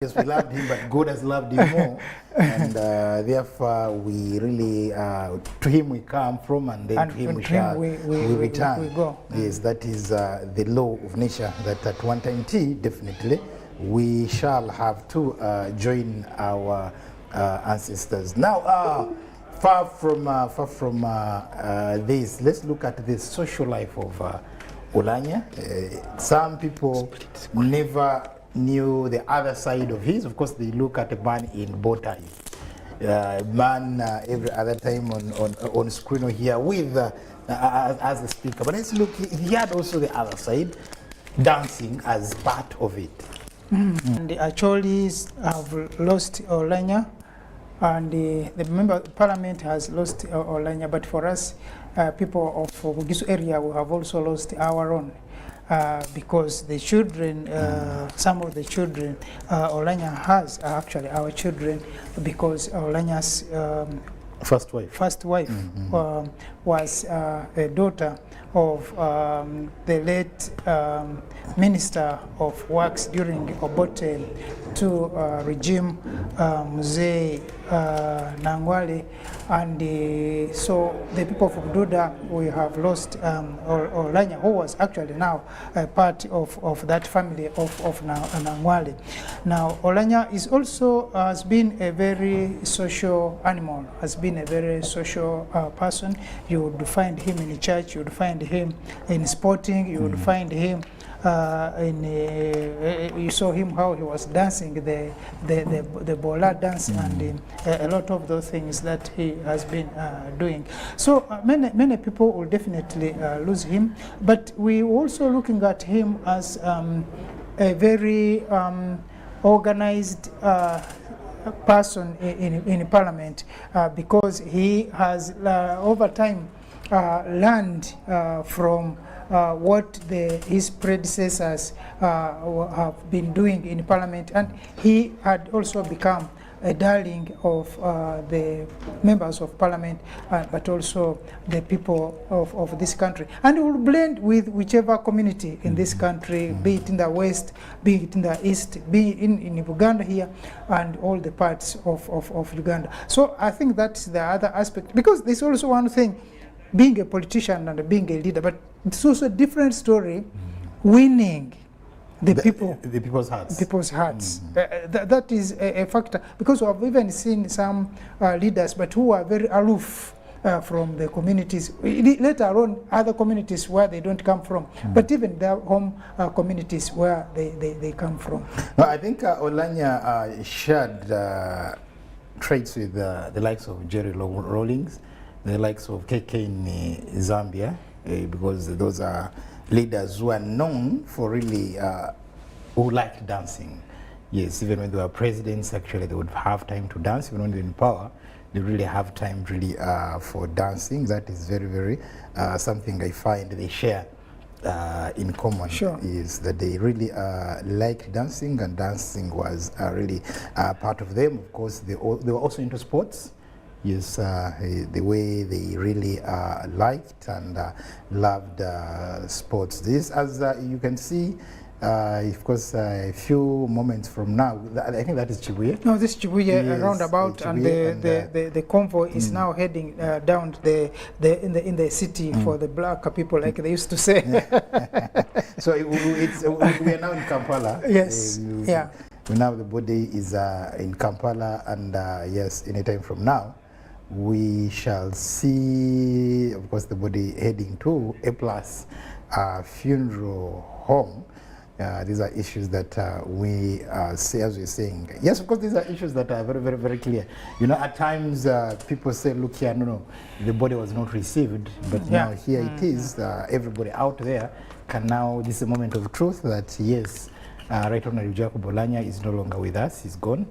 Yes, we loved him, but God has loved him more, and therefore we really, to him we come from, and then to him we shall we return. We go. Yes, that is the law of nature. That at one time definitely we shall have to join our ancestors. Now, far from this, let's look at the social life of Oulanyah. Some people never knew the other side of his. Of course, they look at a man in bow tie. Man every other time on screen or here with as the speaker. But let's look, he had also the other side, dancing as part of it. And the Acholis have lost Oulanyah, and the member of parliament has lost Oulanyah. But for us, people of Bugisu area, we have also lost our own. Because the children, some of the children Oulanyah has are actually our children, because Oulanyah's first wife was a daughter of the late Minister of Works during Obote to regime, Mzee Nangwale, and so the people of Bududa, we have lost Oulanyah, who was actually now a part of that family of Nangwale. Now, Oulanyah is also has been a very social animal, has been a very social person. You would find him in church, you would find him in sporting, you would find him you saw him how he was dancing the bola dance, and a lot of those things that he has been doing. So many people will definitely lose him, but we also looking at him as a very organized person in parliament, because he has over time learned from what his predecessors have been doing in parliament, and he had also become a darling of the members of parliament, but also the people of this country, and he will blend with whichever community in this country, be it in the west, be it in the east, be it in Uganda here, and all the parts of Uganda. So I think that's the other aspect, because there's also one thing, being a politician and being a leader, but it's also a different story, winning people's hearts. That is a factor, because we have even seen some leaders, but who are very aloof from the communities, let alone other communities where they don't come from, but even their home communities where they come from. No, I think Oulanyah shared traits with the likes of Jerry Rawlings, the likes of KK in Zambia, because those are leaders who are known for really who like dancing. Yes, even when they were presidents, actually they would have time to dance. Even when they're in power, they really have time really for dancing. That is very, very something I find they share in common. Sure. Is that they really liked dancing, and dancing was really part of them. Of course, they were also into sports. Yes, the way they really liked and loved sports. This, as you can see, of course, a few moments from now, I think that is Chibuye. No, this Chibuye roundabout, and the convoy is now heading down in the city for the black people, like they used to say. So we are now in Kampala. Yes, yeah. Now the body is in Kampala, and yes, anytime from now, we shall see, of course, the body heading to A+ funeral home. These are issues that we say, as we're saying. Yes, of course, these are issues that are very, very, very clear. You know, at times people say, look here, no, the body was not received, but now here it is. Everybody out there can now, this is a moment of truth that, yes, Right Honorable Jacob Oulanyah is no longer with us, he's gone.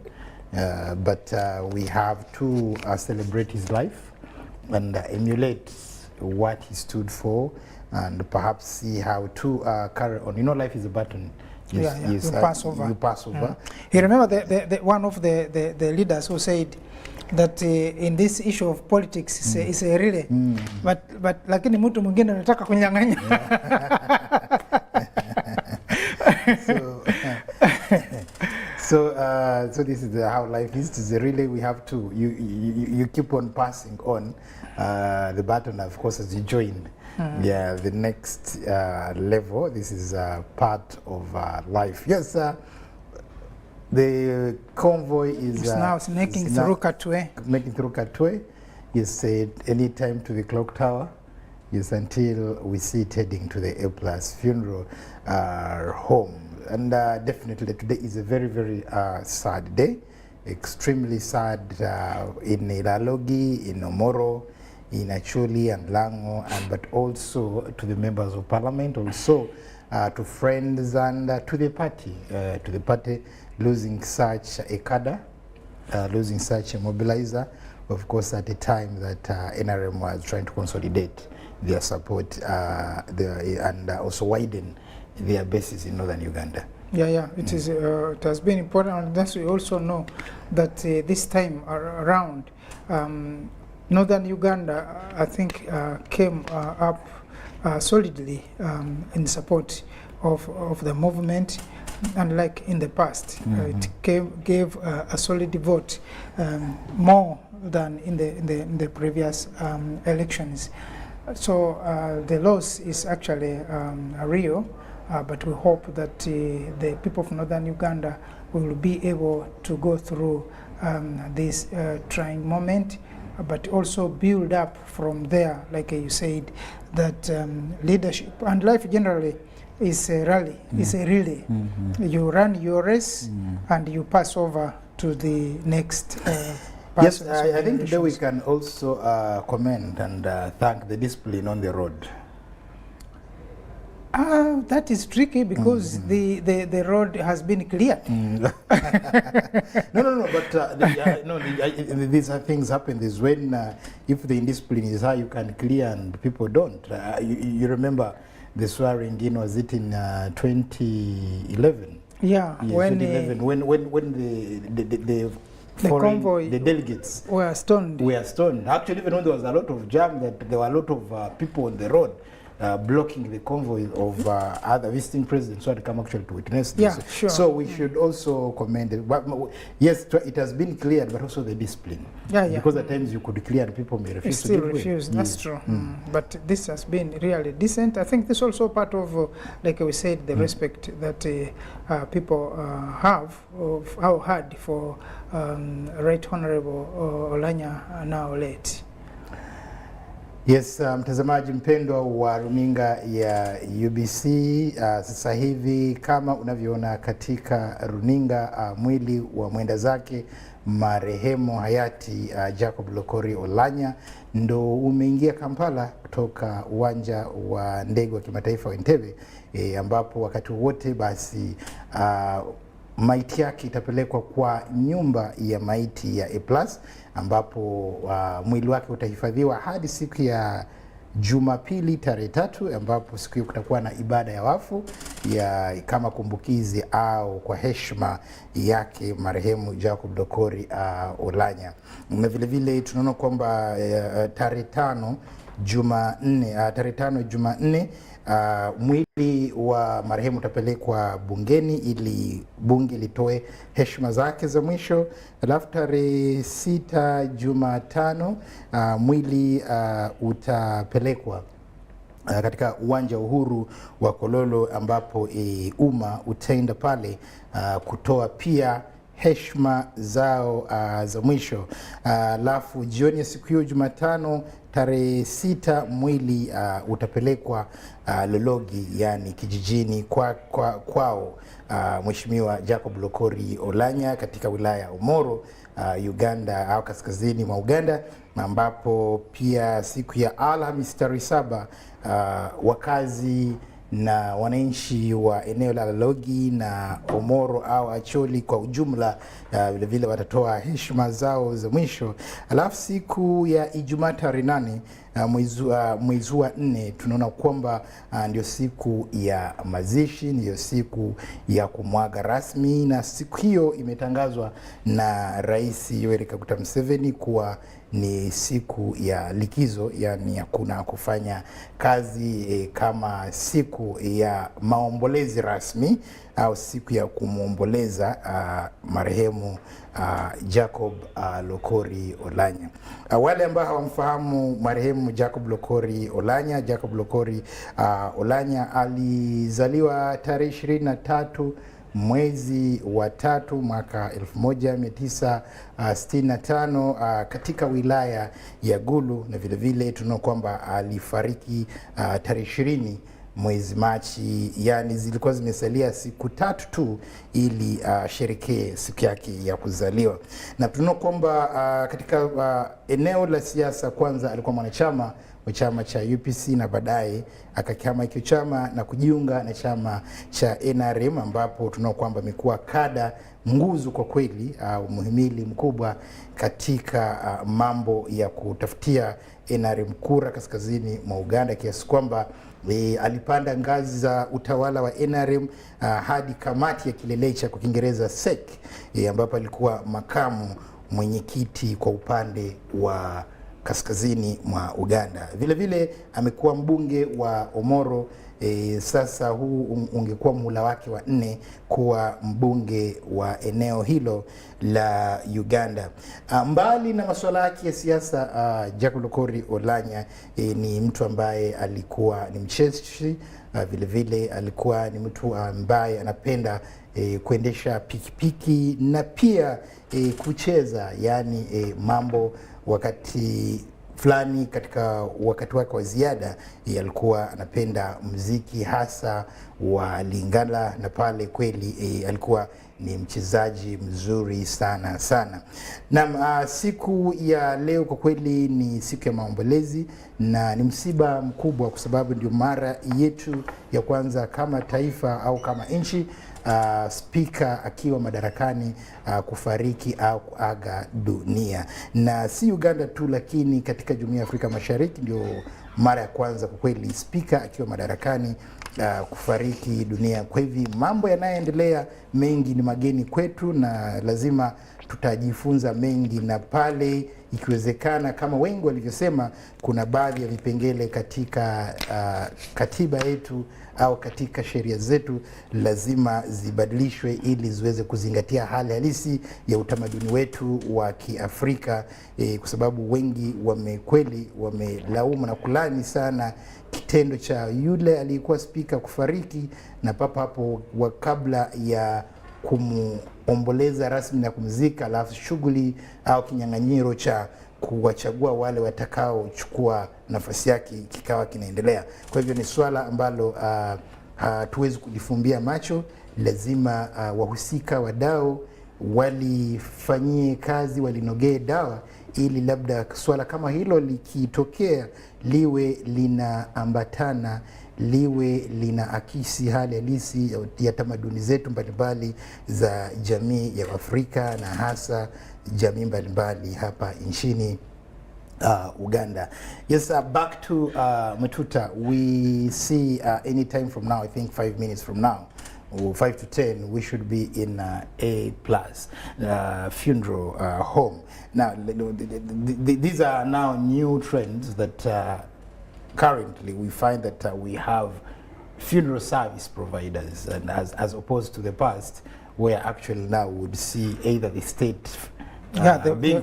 But we have to celebrate his life and emulate what he stood for, and perhaps see how to carry on. You know, life is a button. Yes, yes, you pass over. You pass over. You remember the one of the leaders who said that in this issue of politics is a relay, but lakini mtu mwingine anataka kunyang'anya. So this is how life is. It is a relay. We have to you keep on passing on the baton, of course, as you join the next level. This is part of life. Yes, the convoy is now making through Katwe. Making through Katwe. Yes, any time to the clock tower. Yes, until we see it heading to the A+ funeral home. And definitely today is a very, very sad day. Extremely sad in Ilalogi, in Omoro, in Acholi and Lango, but also to the members of parliament, also to friends and to the party, losing such a cadre, losing such a mobilizer, of course, at a time that NRM was trying to consolidate their support and also widen their bases in northern Uganda. Yeah, it is. It has been important, and thus we also know that this time around, northern Uganda, I think, came up solidly in support of the movement, unlike in the past. It gave a solid vote, more than in the previous elections. So the loss is actually real, but we hope that the people of northern Uganda will be able to go through this trying moment, but also build up from there, like you said, that leadership and life generally is a rally, it's a relay. You run your race and you pass over to the next Yes, I think today we can also commend and thank the discipline on the road. That is tricky because the road has been cleared. No, but these are things happen. Is when if the indiscipline is high, you can clear and people don't. You remember the swearing in, was it in 2011? Yeah, yes, when 2011, when the convoy, the delegates were stoned. Actually, even when there was a lot of jam, that there were a lot of people on the road blocking the convoy of other visiting presidents who had come actually to witness this. Yeah, sure. So we should also commend it. But yes, it has been cleared, but also the discipline. Yeah. Because at times you could clear and people may refuse still to refuse. That's true. But this has been really decent. I think this is also part of, like we said, the respect that people have of how hard for Right Honorable Olanya, now late. Yes, mtazamaji mpendwa wa runinga ya UBC, sasa hivi kama unavyoona katika runinga, mwili wa mwenda zake marehemu hayati Jacob Lokori Olanya ndo umeingia Kampala kutoka uwanja wa ndege wa kimataifa wa Entebbe, ambapo wakati wote basi maiti yake itapelekwa kwa nyumba ya maiti ya A+, ambapo mwili wake utahifadhiwa hadi siku ya Jumapili tarehe 3, ambapo siku hiyo kutakuwa na ibada ya wafu ya kama kumbukizi au kwa heshima yake marehemu Jacob Lokori Olanya. Na vile vile tunaona kwamba tarehe 5 Jumanne mwili wa marehemu utapelekwa bungeni ili bunge litoe heshima zake za mwisho. Alafu tarehe 6 Jumatano mwili utapelekwa katika uwanja Uhuru wa Kololo, ambapo umma utaenda pale kutoa pia heshima zao za mwisho. Alafu jioni ya siku hiyo Jumatano tarehe 6 mwili utapelekwa Lologi, yani kijijini kwao Mheshimiwa Jacob Lokori Olanya katika wilaya ya Omoro, Uganda au kaskazini mwa Uganda, ambapo pia siku ya Alhamisi tarehe 7 wakazi na wananchi wa eneo la Lologi na Omoro au Acholi kwa ujumla vile vile watatoa heshima zao za mwisho. Alafu siku ya Ijumaa tarehe 8 mwezi wa 4 tunaona kwamba ndio siku ya mazishi, ndio siku ya kumwaga rasmi, na siku hiyo imetangazwa na Rais Yoweri Kaguta Museveni kuwa ni siku ya likizo, yani hakuna kufanya kazi kama siku ya maombolezi rasmi au siku ya kumwomboleza marehemu Jacob Lokori Oulanyah. Wale ambao hawamfahamu marehemu Jacob Lokori Oulanyah, Jacob Lokori Oulanyah alizaliwa tarehe 23 mwezi wa 3 mwaka 1965 katika wilaya ya Gulu, na vile vile tunaona kwamba alifariki tarehe 20 mwezi Machi, yani zilikuwa zimesalia siku 3 tu ili sherekee siku yake ya kuzaliwa. Na tunaona kwamba katika eneo la siasa, kwanza alikuwa mwanachama wa chama cha UPC na baadaye akakihama hicho chama na kujiunga na chama cha NRM, ambapo tunaona kwamba amekuwa kada nguzu kwa kweli, muhimili mkubwa katika mambo ya kutafutia NRM kura kaskazini mwa Uganda, kiasi kwamba alipanda ngazi za utawala wa NRM hadi kamati ya kilelecha kwa Kiingereza SEC, ambapo alikuwa makamu mwenyekiti kwa upande wa kaskazini mwa Uganda. Vile vile amekuwa mbunge wa Omoro. Sasa huu ungekuwa muhula wake wa 4 kuwa mbunge wa eneo hilo la Uganda. Mbali na masuala yake ya siasa, Jacob Lokori Oulanyah ni mtu ambaye alikuwa ni mcheshi. Vile vile alikuwa ni mtu ambaye anapenda kuendesha pikipiki na pia kucheza, yani mambo wakati fulani katika wakati wake wa ziada alikuwa anapenda muziki hasa wa Lingala, na pale kweli alikuwa ni mchezaji mzuri sana sana. Na siku ya leo kwa kweli ni siku ya maombolezi na ni msiba mkubwa, kwa sababu ndio mara yetu ya kwanza kama taifa au kama nchi spika akiwa madarakani kufariki au kuaga dunia. Na si Uganda tu, lakini katika Jumuiya ya Afrika Mashariki ndio mara ya kwanza kwa kweli spika akiwa madarakani kufariki dunia. Kwa hivi mambo yanayoendelea mengi ni mageni kwetu na lazima tutajifunza mengi, na pale ikiwezekana, kama wengi walivyosema, kuna baadhi ya vipengele katika katiba yetu au katika sheria zetu lazima zibadilishwe ili ziweze kuzingatia hali halisi ya utamaduni wetu wa Kiafrika, kwa sababu wengi wamelaumu na kulani sana kitendo cha yule aliyekuwa spika kufariki, na papa hapo kabla ya kumuomboleza rasmi na kumzika, alafu shughuli au kinyang'anyiro cha kuwachagua wale watakao chukua nafasi yake kikawa kinaendelea. Kwa hivyo ni swala ambalo hatuwezi kujifumbia macho, lazima wahusika wadau walifanyie kazi, walinogee dawa, ili labda swala kama hilo likitokea liwe linaambatana, liwe lina akisi hali halisi ya tamaduni zetu mbalimbali za jamii ya Afrika na hasa jamii mbalimbali hapa nchini Uganda. Yes, back to Matuta. We see any time from now, I think 5 minutes from now, or 5 to 10, we should be in A+ funeral home. Now, these are now new trends that currently we find that we have funeral service providers, and as opposed to the past, where actually now we would see either the state actually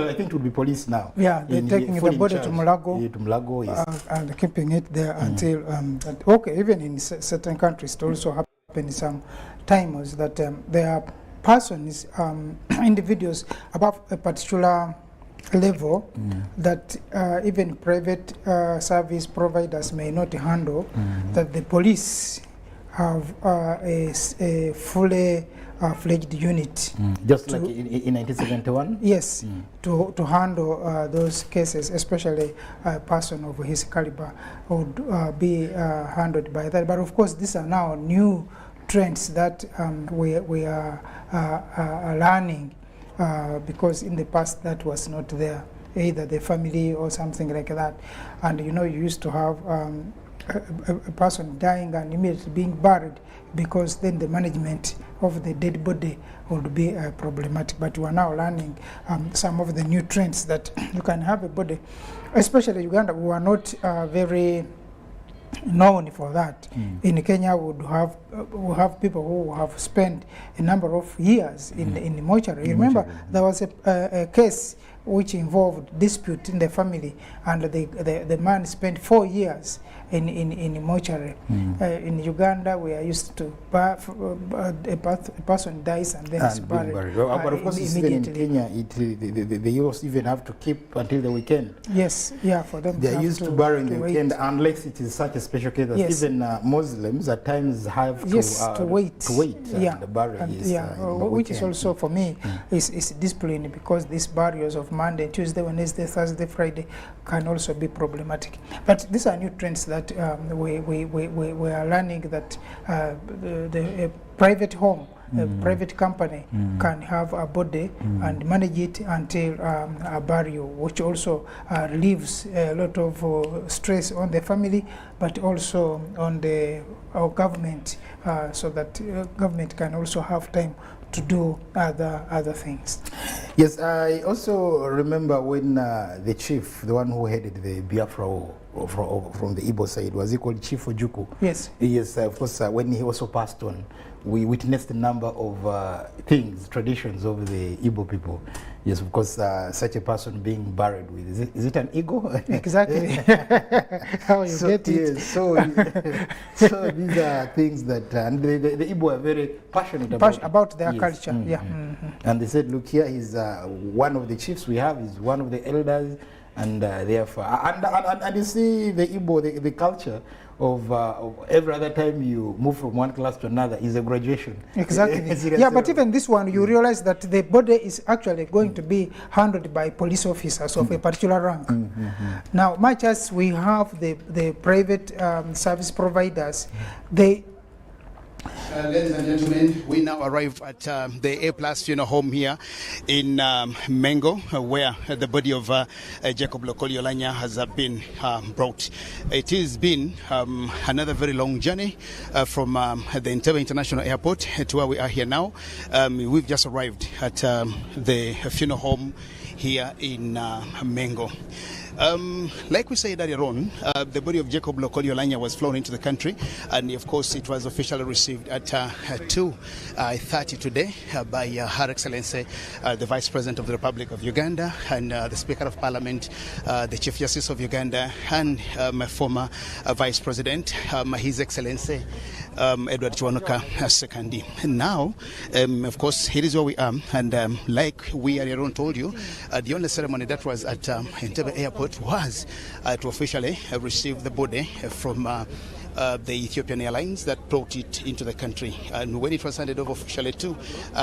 I think it would be police now. Yeah, they're taking the body to Mulago, yes. And keeping it there until okay, even in certain countries it also happens sometimes that there are persons, individuals above a particular level that even private service providers may not handle, that the police have a fully fledged unit. Just like in 1971? Yes, to handle those cases, especially a person of his caliber would be handled by that. But of course, these are now new trends that we are learning, because in the past that was not there. either the family or something like that. And you used to have a person dying and immediately being buried, because then the management of the dead body would be problematic. But we are now learning some of the new trends that you can have a body, especially Uganda. We are not very known for that. In Kenya, we have people who have spent a number of years in the mortuary. You remember there was a case which involved dispute in the family, and the man spent 4 years in mortuary. In Uganda, we are used to a person dies and then is buried. But of course, even in Kenya, they also even have to keep until the weekend. Yes, yeah, for them. They are used to burying the weekend, unless it is such a special case that even Muslims at times have to wait. Yeah, the burial is which is also for me is discipline, because these burials of Monday, Tuesday, Wednesday, Thursday, Friday can also be problematic. But these are new trends that we are learning, that the private home, a private company can have a body and manage it until a burial, which also relieves a lot of stress on the family, but also on our government, so that government can also have time to do other things. Yes, I also remember when the chief, the one who headed the Biafra war from the Igbo side, was he called Chief Ojuku? Yes. Yes, of course, when he also passed on, we witnessed a number of traditions of the Igbo people. Yes, of course, such a person being buried with, is it an ego? Exactly. How you get it. Yes, so these are things that, and the Igbo are very passionate about their culture. Yeah. And they said, look here, he's one of the chiefs we have, he's one of the elders, and therefore, and you see the Igbo, the culture of every other time you move from one class to another is a graduation. Exactly. Yeah, but even this one, you realize that the body is actually going to be handled by police officers of a particular rank. Now, much as we have the private service providers, they... Ladies and gentlemen, we now arrive at the A+ funeral home here in Mengo, where the body of Jacob Lokoli Olanya has been brought. It has been another very long journey from the Entebbe International Airport to where we are here now. We've just arrived at the funeral home here in Mengo. Like we said earlier on, the body of Jacob Lokoli Olanya was flown into the country, and of course it was officially received at 2:30 today by Her Excellency, the Vice President of the Republic of Uganda, and the Speaker of Parliament, the Chief Justice of Uganda, and my former Vice President, His Excellency Edward Chwanuka Sekandi. Now, of course, here is where we are, and like we earlier on told you, the only ceremony that was at Entebbe Airport was to officially receive the body from the Ethiopian Airlines that brought it into the country. And when it was handed over officially to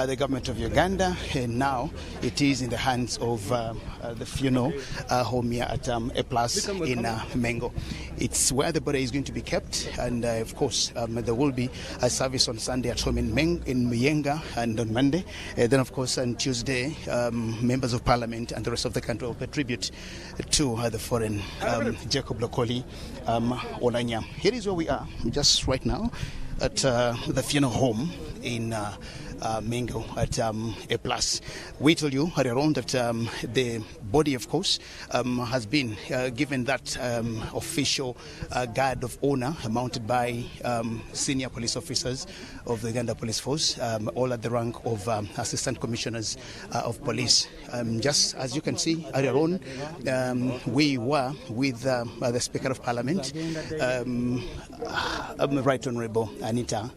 the government of Uganda, and now it is in the hands of the funeral home here at A+ in Mengo. It's where the body is going to be kept, and of course there will be a service on Sunday at home in Muyenga, and on Monday. Then of course on Tuesday, members of Parliament and the rest of the country will pay tribute to the foreign Jacob Lokoli Olanya. Here is where we are just right now at the funeral home in Mengo at A+. We told you earlier on that the body, of course, has been given that official guard of honor mounted by senior police officers of the Uganda Police Force, all at the rank of Assistant Commissioners of Police. Just as you can see earlier on, we were with the Speaker of Parliament, Right Honourable Anita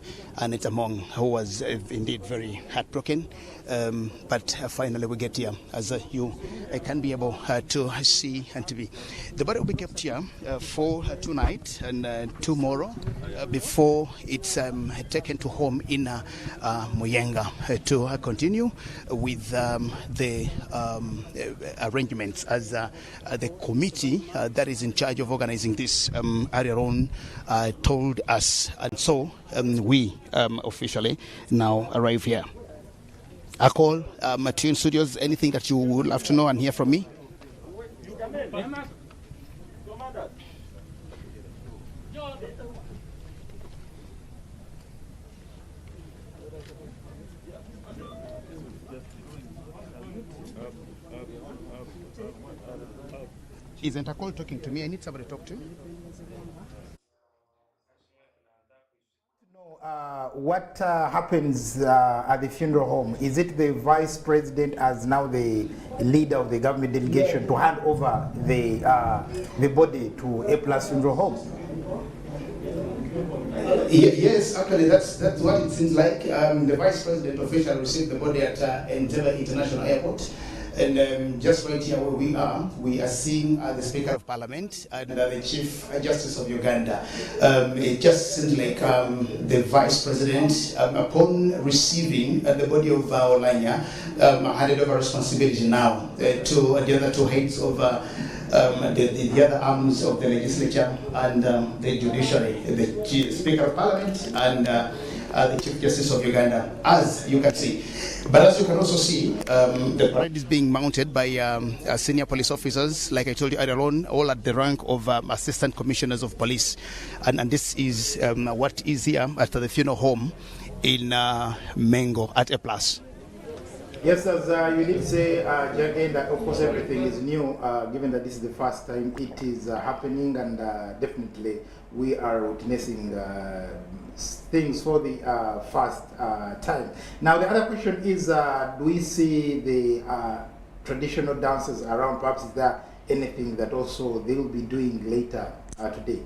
Mong, who was indeed very heartbroken, but finally we get here, as you can be able to see and to be. The body will be kept here for tonight and tomorrow before it's taken to home in Muyenga to continue with the arrangements as the committee that is in charge of organizing this earlier on told us, and so we officially now arrive here. I call Matthew Studios. Anything that you would love to know and hear from me? Isn't a call talking to me? I need somebody to talk to. What happens at the funeral home? Is it the vice president as now the leader of the government delegation to hand over the body to A Plus Funeral Home? Yes, actually, that's what it seems like. The vice president officially received the body at Entebbe International Airport. And just right here where we are seeing the Speaker of Parliament and the Chief Justice of Uganda. It just seems like the Vice President, upon receiving the body of Olanya, handed over responsibility now to the other two heads of the other arms of the legislature and the judiciary, the Speaker of Parliament and the Chief Justice of Uganda, as you can see. But as you can also see, the parade is being mounted by senior police officers, like I told you earlier on, all at the rank of Assistant Commissioners of Police. And this is what is here at the funeral home in Mengo at A Plus. Yes, as you did say, Jaggen, that of course everything is new, given that this is the first time it is happening, and definitely we are witnessing things for the first time. Now, the other question is, do we see the traditional dances around? Perhaps is there anything that also they will be doing later today?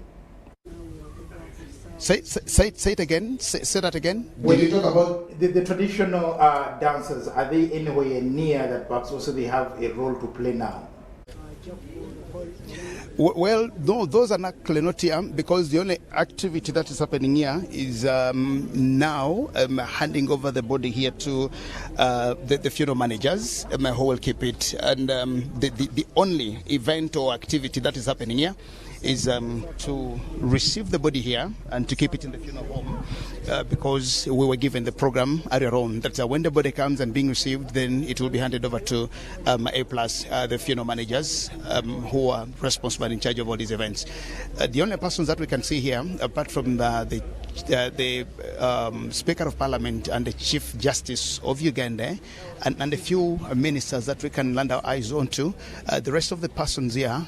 Say it again. Say that again. When you talk about the traditional dancers, are they anywhere near that perhaps also they have a role to play now? Well, no, those are not here because the only activity that is happening here is now handing over the body here to the funeral managers who will keep it. And the only event or activity that is happening here is to receive the body here and to keep it in the funeral home because we were given the program earlier on that when the body comes and being received, then it will be handed over to A Plus, the funeral managers who are responsible and in charge of all these events. The only persons that we can see here, apart from the Speaker of Parliament and the Chief Justice of Uganda and a few ministers that we can land our eyes onto, the rest of the persons here,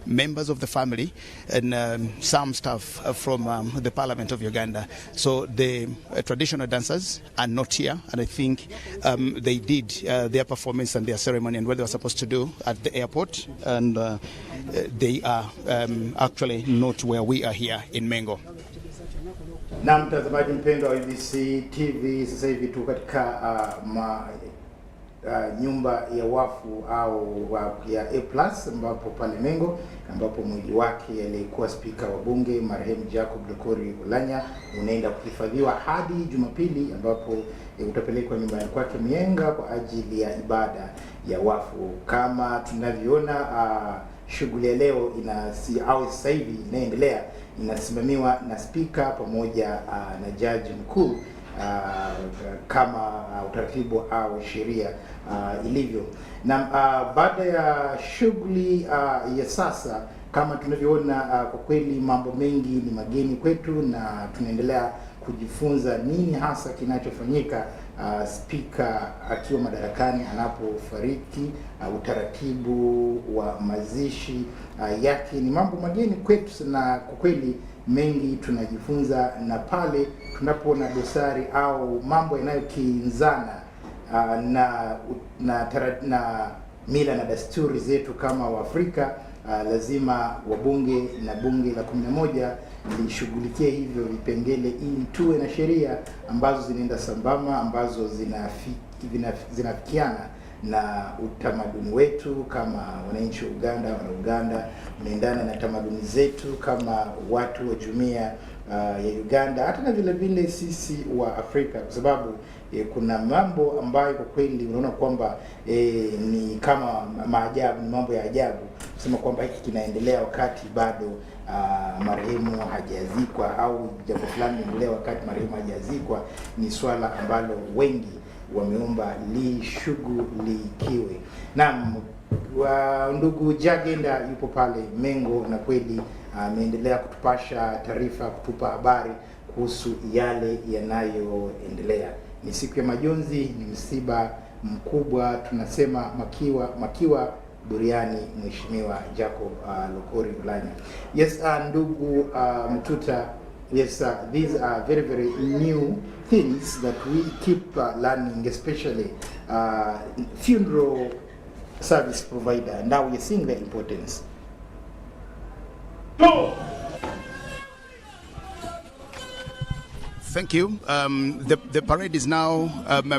members of the family and some staff from the Parliament of Uganda. So the traditional dancers are not here, and I think they did their performance and their ceremony and what they were supposed to do at the airport, and they are actually not where we are here in Mengo. Na mtazamaji mpendwa wa IBC TV, sasa hivi tu katika nyumba ya wafu au ya A Plus ambapo pale Mengo, ambapo mwili wake aliyekuwa spika wa bunge marehemu Jacob Lokori Olanya unaenda kuhifadhiwa hadi Jumapili ambapo utapelekwa nyumbani kwake Mienga kwa ajili ya ibada ya wafu. Kama tunavyoona shughuli ya leo au sasa hivi inaendelea, inasimamiwa na spika pamoja na jaji mkuu kama utaratibu au sheria ilivyo. Na baada ya shughuli ya sasa, kama tunavyoona, kwa kweli mambo mengi ni mageni kwetu na tunaendelea kujifunza nini hasa kinachofanyika spika akiwa madarakani anapofariki. Utaratibu wa mazishi yake ni mambo mageni kwetu, na kwa kweli mengi tunajifunza, na pale tunapoona dosari au mambo yanayokinzana na mila na desturi zetu kama Waafrika, lazima wabunge na bunge la 11 lishughulikie hivyo vipengele ili tuwe na sheria ambazo zinaenda sambamba, ambazo zinafikiana na utamaduni wetu kama wananchi wa Uganda, wana Uganda, unaendana na tamaduni zetu kama watu wa jumuiya ya Uganda, hata na vile vile sisi wa Afrika, kwa sababu kuna mambo ambayo kwa kweli unaona kwamba ni kama maajabu, ni mambo ya ajabu kusema kwamba hiki kinaendelea wakati bado marehemu hajazikwa, au jambo fulani linaendelea wakati marehemu hajazikwa. Ni swala ambalo wengi wameomba lishughulikiwe. Naam, ndugu Jagenda yupo pale Mengo na kweli ameendelea kutupasha taarifa, kutupa habari kuhusu yale yanayoendelea. Ni siku ya majonzi, ni msiba mkubwa, tunasema makiwa buriani Mheshimiwa Jacob Lokori Oulanyah. Yes, ndugu Mtuta, yes, these are very, very new things that we keep learning, especially funeral service provider. Now we're seeing the importance. No. Thank you. The parade is now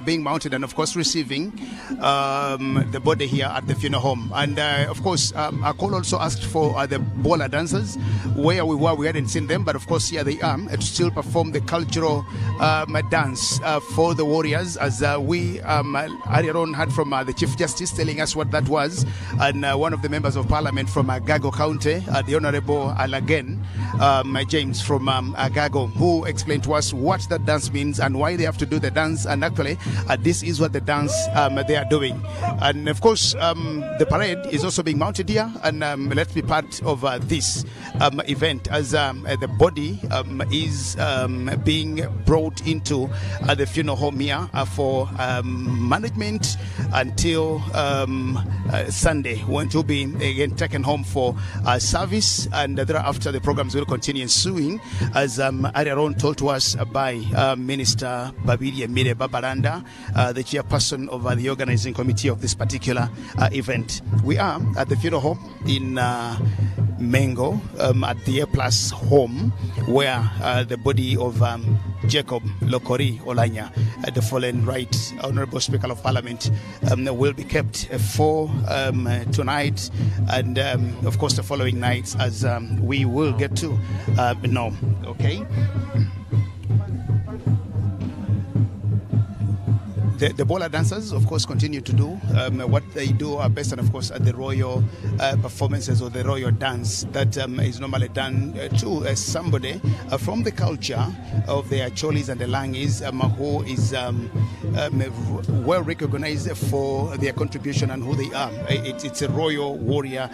being mounted and, of course, receiving the body here at the funeral home. And, of course, our call also asked for the bola dancers. Where we were, we hadn't seen them, but, of course, here they are to still perform the cultural dance for the warriors, as we earlier on heard from the Chief Justice telling us what that was, and one of the members of Parliament from Gago County, the Honorable Alagen James from Gago, who explained to us what that dance means and why they have to do the dance. And actually, this is what the dance they are doing. And of course, the parade is also being mounted here, and let's be part of this event as the body is being brought into the funeral home here for management until Sunday, when it will be again taken home for service, and thereafter the programs will continue ensuing, as earlier on told to us by Minister Babiri Emile Babalanda, the chairperson of the organizing committee of this particular event. We are at the funeral home in Mengo, at the A Plus home, where the body of Jacob Lokori Oulanyah, the fallen Right Honorable Speaker of Parliament, will be kept for tonight and of course the following nights, as we will get to know. Okay. The bola dancers, of course, continue to do what they do are based on, of course, the royal performances or the royal dance that is normally done to somebody from the culture of the Acholis and the Langis, who is well recognized for their contribution and who they are. It's a royal warrior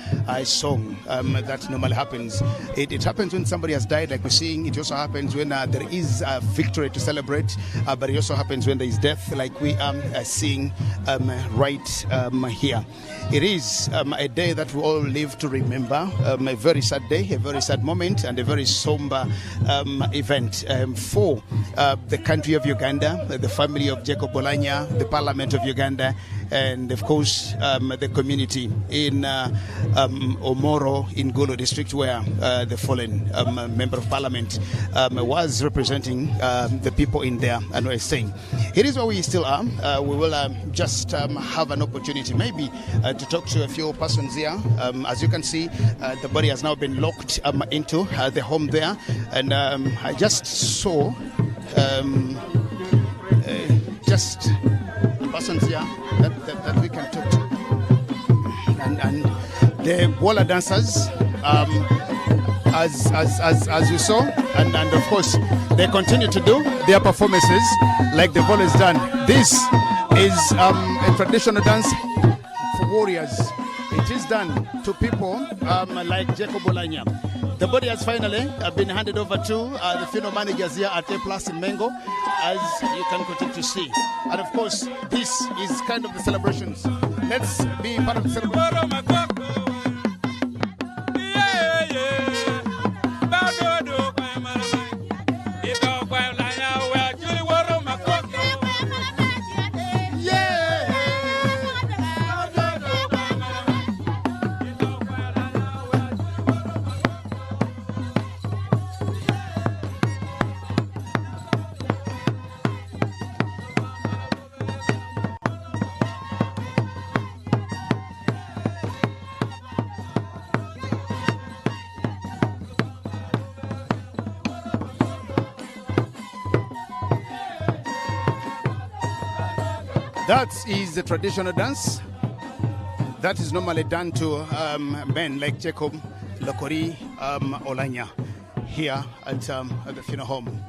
song that normally happens. It happens when somebody has died, like we're seeing. It also happens when there is a victory to celebrate, but it also happens when there is death, like we seeing right here. It is a day that we all live to remember, a very sad day, a very sad moment, and a very somber event for the country of Uganda, the family of Jacob Oulanyah, the Parliament of Uganda, and of course the community in Omoro in Gulu district, where the fallen member of Parliament was representing the people in there, and we're saying it is where we still are. We will just have an opportunity maybe to talk to a few persons here. As you can see, the body has now been locked into the home there, and I just saw just persons here that we can talk to, and the bola dancers, as you saw, and of course they continue to do their performances like they've always done. This is a traditional dance for warriors. It is done to people like Jacob Oulanyah. The body has finally been handed over to the funeral managers here at A Plus in Mengo, as you can continue to see. And of course, this is kind of the celebrations. Let's be part of the celebration. That is the traditional dance that is normally done to men like Jacob Lokori Oulanyah here at the funeral home.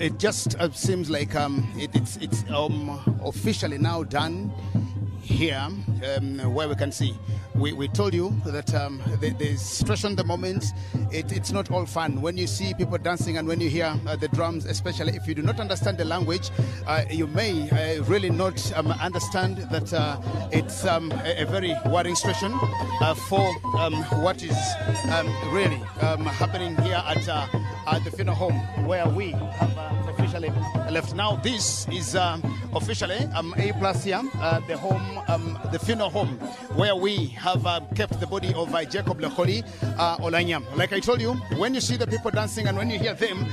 it just seems like it's officially now done here, where we can see. We told you that the situation at the moment, it's not all fun. When you see people dancing and when you hear the drums, especially if you do not understand the language, you may really not understand that it's a very worrying situation for what is really happening here at the funeral home where we have officially left. Now this is officially A+ here, the home, the funeral home where we have kept the body of Jacob Lokoli Olanya. Like I told you, when you see the people dancing and when you hear them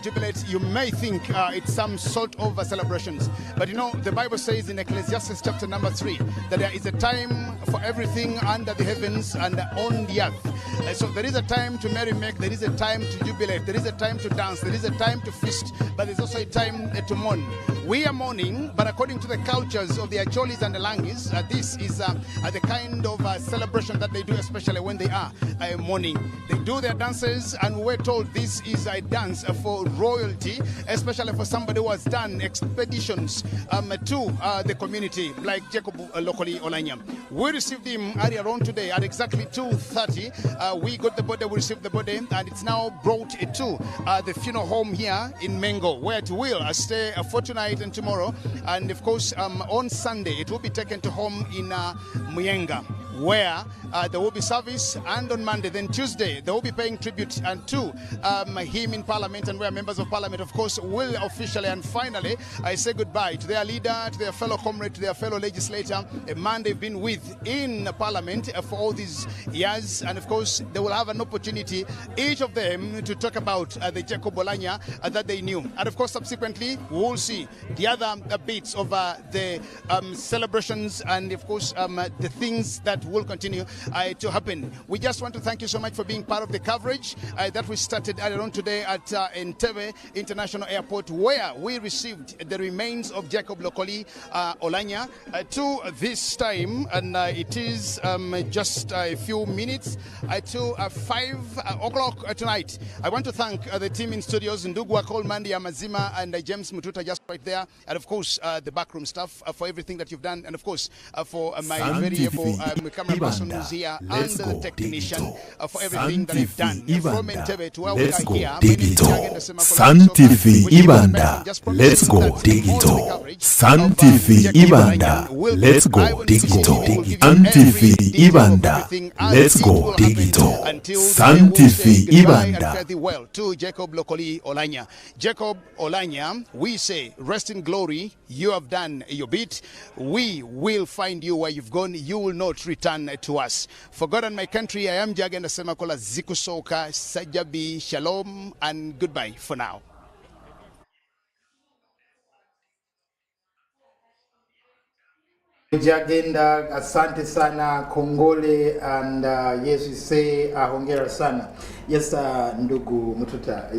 jubilate, you may think it's some sort of celebrations. But you know, the Bible says in Ecclesiastes chapter number 3 that there is a time for everything under the heavens and on the earth. So there is a time to merry-make, there is a time to jubilate, there is a time to dance, there is a time to feast, but there's also a time to mourn. We are mourning, but according to the cultures of the Acholis and the Langis, this is the kind of celebration that they do, especially when they are mourning. They do their dances, and we're told this is a dance for royalty, especially for somebody who has done expeditions to the community, like Jacob Lokoli Olanya. We received him earlier on today at exactly 2:30. We got the body, we received the body, and it's now brought to the funeral home here in Mengo, where it will stay for tonight and tomorrow. And of course, on Sunday, it will be taken to home in Muyenga, where there will be service, and on Monday, then Tuesday, they will be paying tribute to him in Parliament, and where members of Parliament, of course, will officially and finally say goodbye to their leader, to their fellow comrade, to their fellow legislator, a man they've been with in Parliament for all these years. And of course, they will have an opportunity, each of them, to talk about the Jacob Olanya that they knew. And of course, subsequently, we will see the other bits of the celebrations and, of course, the things that will continue to happen. We just want to thank you so much for being part of the coverage that we started earlier on today at Entebbe International Airport, where we received the remains of Jacob Lokoli Olanya to this time, and it is just a few minutes to 5 o'clock tonight. I want to thank the team in studios, Ndugwa Kolmandi Amazima and James Mututa, just right there, and of course the backroom staff for everything that you've done, and of course for my very able camera person who's here, and the technician for everything that they've done. From Entebbe to where we are here, Sun TV Ibanda, let's go digital. Sun TV Ibanda, let's go digital. Sun TV Ibanda, let's go digital. Sun TV Ibanda. Well to Jacob Lokoli Olanya. Jacob Olanya, we say rest in glory. You have done your bit. We will find you where you've gone. You will not return to us. For God and my country, I am Jagenda Semakola Zikusoka Sajabi. Shalom and goodbye for now. Jagenda, asante sana, kongole, and yes, we say hongera sana. Yes, ndugu Mututa,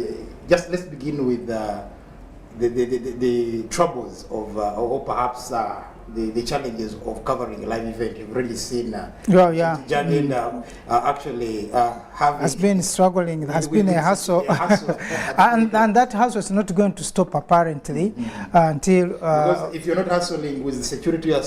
just let's begin with the troubles of, or perhaps the challenges of covering a live event. You've already seen Jagenda actually has been struggling. It has been a hassle, and that hassle is not going to stop apparently until because if you're not hustling with the security, you're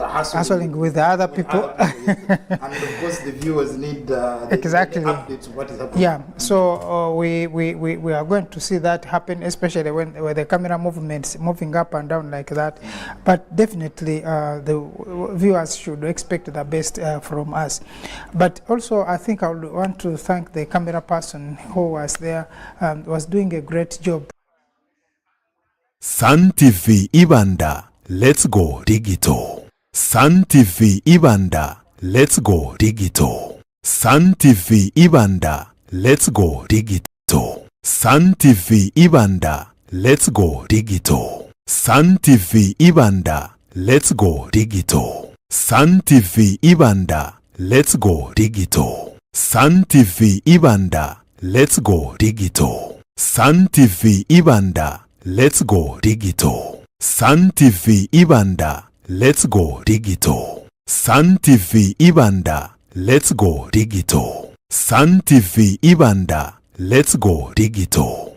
hustling with the other people, and of course the viewers need exactly the updates of what is happening. Yeah, so we are going to see that happen, especially when the camera movements moving up and down like that. But definitely the viewers should expect the best from us. But also I think I would want to thank the camera person who was there, was doing a great job. Sun TV Ibanda, let's go digital. Sun TV Ibanda, let's go digital. Sun TV Ibanda, let's go digital. Sun TV Ibanda, let's go digital. Sun TV Ibanda, let's go digital. Sun TV Ibanda, let's go digital. Sun TV Ibanda, let's go digital. Sun TV Ibanda, let's go digital. Sun TV Ibanda, let's go digital. Sun TV Ibanda, let's go digital. Sun TV Ibanda, let's go digital.